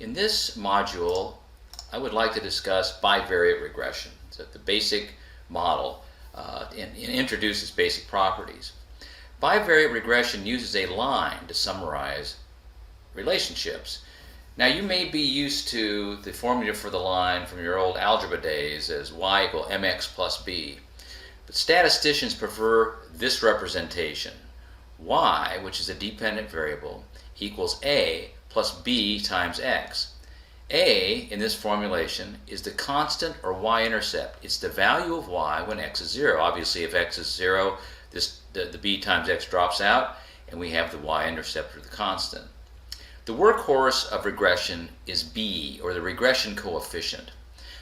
In this module, I would like to discuss bivariate regression. So the basic model introduces basic properties. Bivariate regression uses a line to summarize relationships. Now you may be used to the formula for the line from your old algebra days as y equal mx plus b. But statisticians prefer this representation. Y, which is a dependent variable, equals a plus b times x. A, in this formulation, is the constant or y-intercept. It's the value of y when x is 0. Obviously, if x is 0, the b times x drops out, and we have the y-intercept or the constant. The workhorse of regression is b, or the regression coefficient.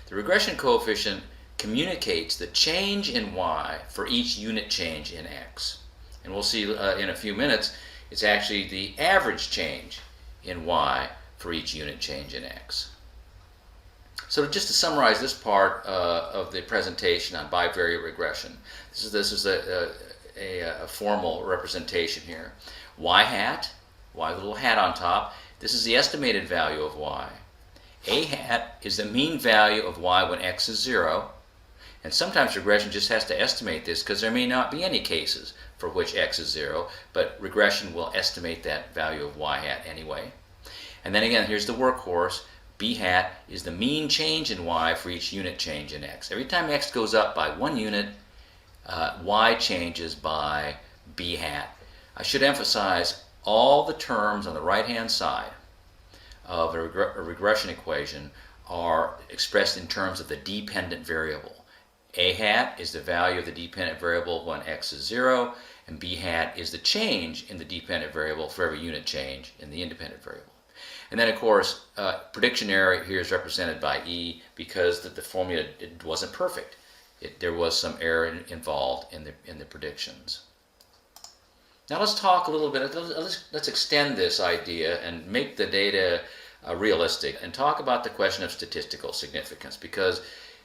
The regression coefficient communicates the change in y for each unit change in x. And we'll see in a few minutes, it's actually the average change in y for each unit change in x. So just to summarize this part of the presentation on bivariate regression, this is a formal representation here. Y hat, y little hat on top, this is the estimated value of y. A hat is the mean value of y when x is 0. And sometimes regression just has to estimate this because there may not be any cases for which x is 0, but regression will estimate that value of y hat anyway. And then again, here's the workhorse. B hat is the mean change in y for each unit change in x. Every time x goes up by 1 unit, y changes by b hat. I should emphasize all the terms on the right-hand side of a regression equation are expressed in terms of the dependent variable. A hat is the value of the dependent variable when x is 0, and b hat is the change in the dependent variable for every unit change in the independent variable. And then, of course, prediction error here is represented by E because the formula wasn't perfect. There was some error involved in the predictions. Now let's talk a little bit, let's extend this idea and make the data realistic and talk about the question of statistical significance, because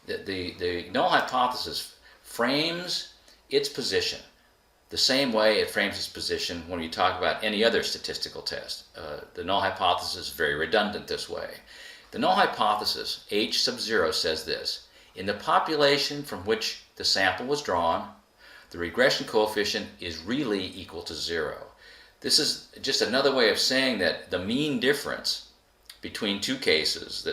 the null hypothesis frames its position the same way it frames its position when you talk about any other statistical test. The null hypothesis is very redundant this way. The null hypothesis, H sub 0, says this: in the population from which the sample was drawn, the regression coefficient is really equal to 0. This is just another way of saying that the mean difference between two cases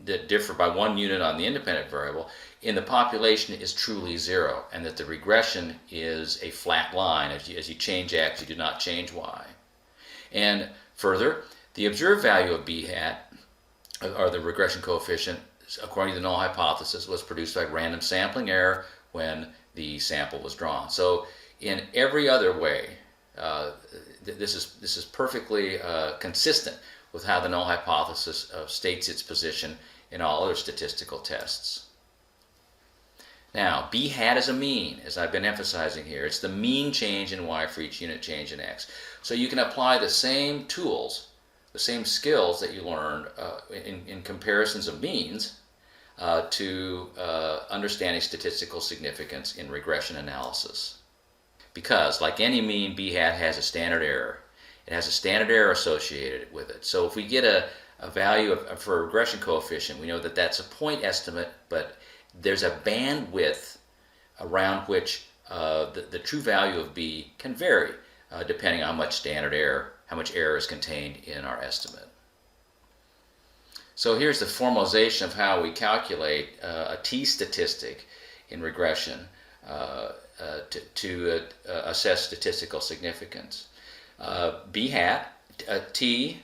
that differ by 1 unit on the independent variable in the population is truly 0, and that the regression is a flat line. As you change x, you do not change y. And further, the observed value of b hat, or the regression coefficient, according to the null hypothesis, was produced by random sampling error when the sample was drawn. So in every other way, this is perfectly consistent with how the null hypothesis states its position in all other statistical tests. Now, b hat is a mean, as I've been emphasizing here. It's the mean change in y for each unit change in x. So you can apply the same tools, the same skills that you learned in comparisons of means to understanding statistical significance in regression analysis. Because, like any mean, b hat has a standard error. It has a standard error associated with it. So if we get a value for a regression coefficient, we know that that's a point estimate, but there's a bandwidth around which the true value of b can vary depending on how much error is contained in our estimate. So here's the formalization of how we calculate a t-statistic in regression to assess statistical significance. B hat, t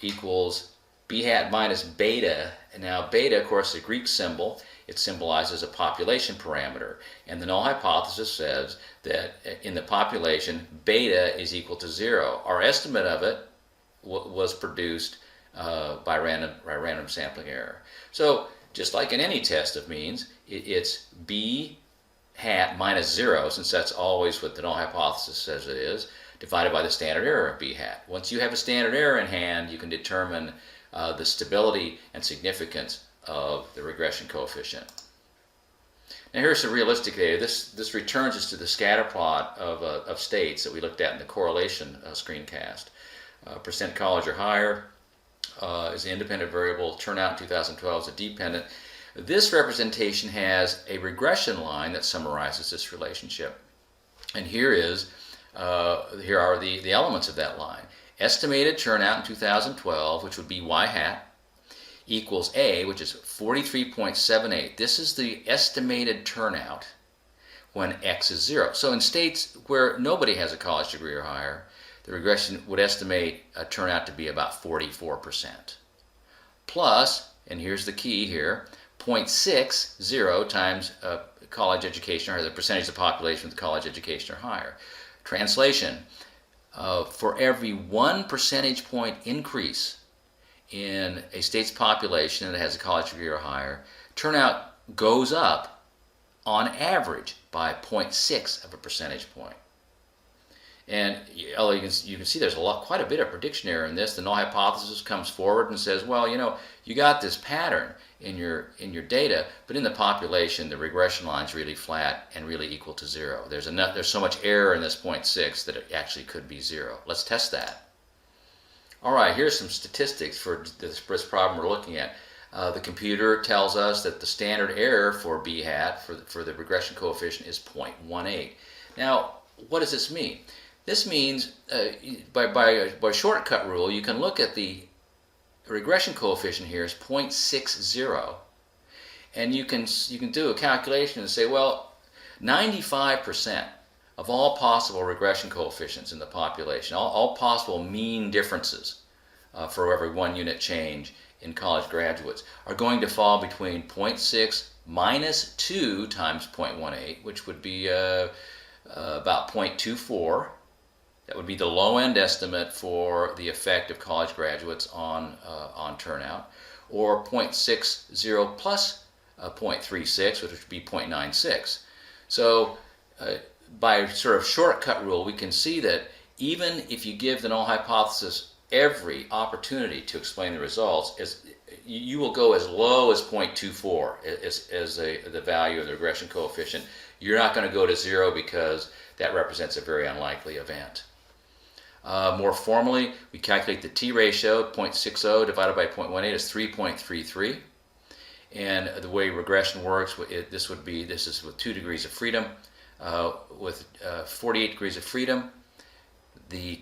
equals b hat minus beta. And now beta, of course, is a Greek symbol. It symbolizes a population parameter. And the null hypothesis says that in the population, beta is equal to 0. Our estimate of it was produced by random sampling error. So just like in any test of means, it's b hat minus 0, since that's always what the null hypothesis says it is, divided by the standard error of b hat. Once you have a standard error in hand, you can determine the stability and significance of the regression coefficient. Now here's some realistic data. This returns us to the scatter plot of states that we looked at in the correlation screencast. Percent college or higher, is an independent variable. Turnout in 2012 is a dependent. This representation has a regression line that summarizes this relationship. And here are the elements of that line. Estimated turnout in 2012, which would be y hat, equals A, which is 43.78. This is the estimated turnout when x is 0. So in states where nobody has a college degree or higher, the regression would estimate a turnout to be about 44%. Plus, and here's the key here, 0.60 times college education, or the percentage of the population with college education or higher. Translation, for every 1 percentage point increase in a state's population that has a college degree or higher, turnout goes up on average by 0.6 of a percentage point. And you can see there's quite a bit of prediction error in this. The null hypothesis comes forward and says, well, you got this pattern in your data, but in the population, the regression line's really flat and really equal to 0. There's so much error in this 0.6 that it actually could be 0. Let's test that. All right, here's some statistics for this problem we're looking at. The computer tells us that the standard error for b hat, for the regression coefficient, is 0.18. Now, what does this mean? This means, by shortcut rule, you can look at the regression coefficient here as 0.60, and you can do a calculation and say, well, 95% of all possible regression coefficients in the population, all possible mean differences for every 1 unit change in college graduates, are going to fall between 0.6 minus 2 times 0.18, which would be about 0.24. That would be the low-end estimate for the effect of college graduates on turnout, or 0.60 plus 0.36, which would be 0.96. So by sort of shortcut rule, we can see that even if you give the null hypothesis every opportunity to explain the results, you will go as low as 0.24 as the value of the regression coefficient. You're not going to go to 0 because that represents a very unlikely event. More formally, we calculate the t-ratio. 0.60 divided by 0.18 is 3.33. And the way regression works, this is with 2 degrees of freedom. With 48 degrees of freedom, the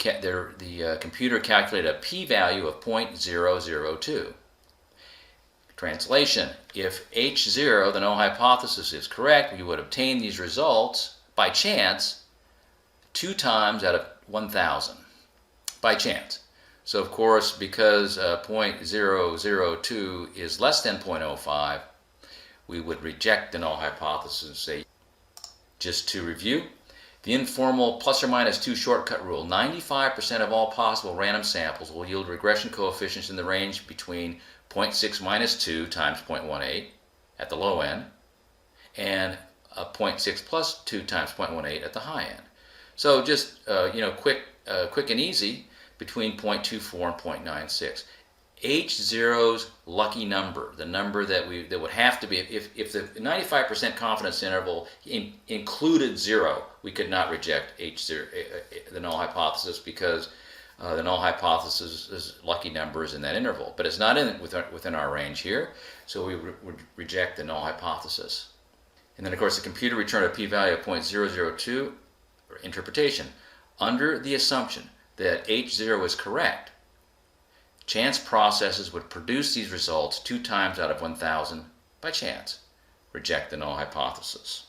computer calculated a p-value of 0.002. Translation, if H0, the null hypothesis, is correct, we would obtain these results by chance 2 times out of 1,000. By chance. So of course, because 0.002 is less than 0.05, we would reject the null hypothesis and say, just to review, the informal plus or minus 2 shortcut rule, 95% of all possible random samples will yield regression coefficients in the range between 0.6 minus 2 times 0.18 at the low end, and 0.6 plus 2 times 0.18 at the high end. So just quick and easy, between 0.24 and 0.96. H0's lucky number, the number that would have to be, if the 95% confidence interval included 0, we could not reject H0, the null hypothesis, because the null hypothesis is lucky numbers in that interval. But it's not within our range here, so we would reject the null hypothesis. And then, of course, the computer returned a p-value of 0.002, or interpretation, under the assumption that H0 is correct. Chance processes would produce these results 2 times out of 1,000 by chance. Reject the null hypothesis.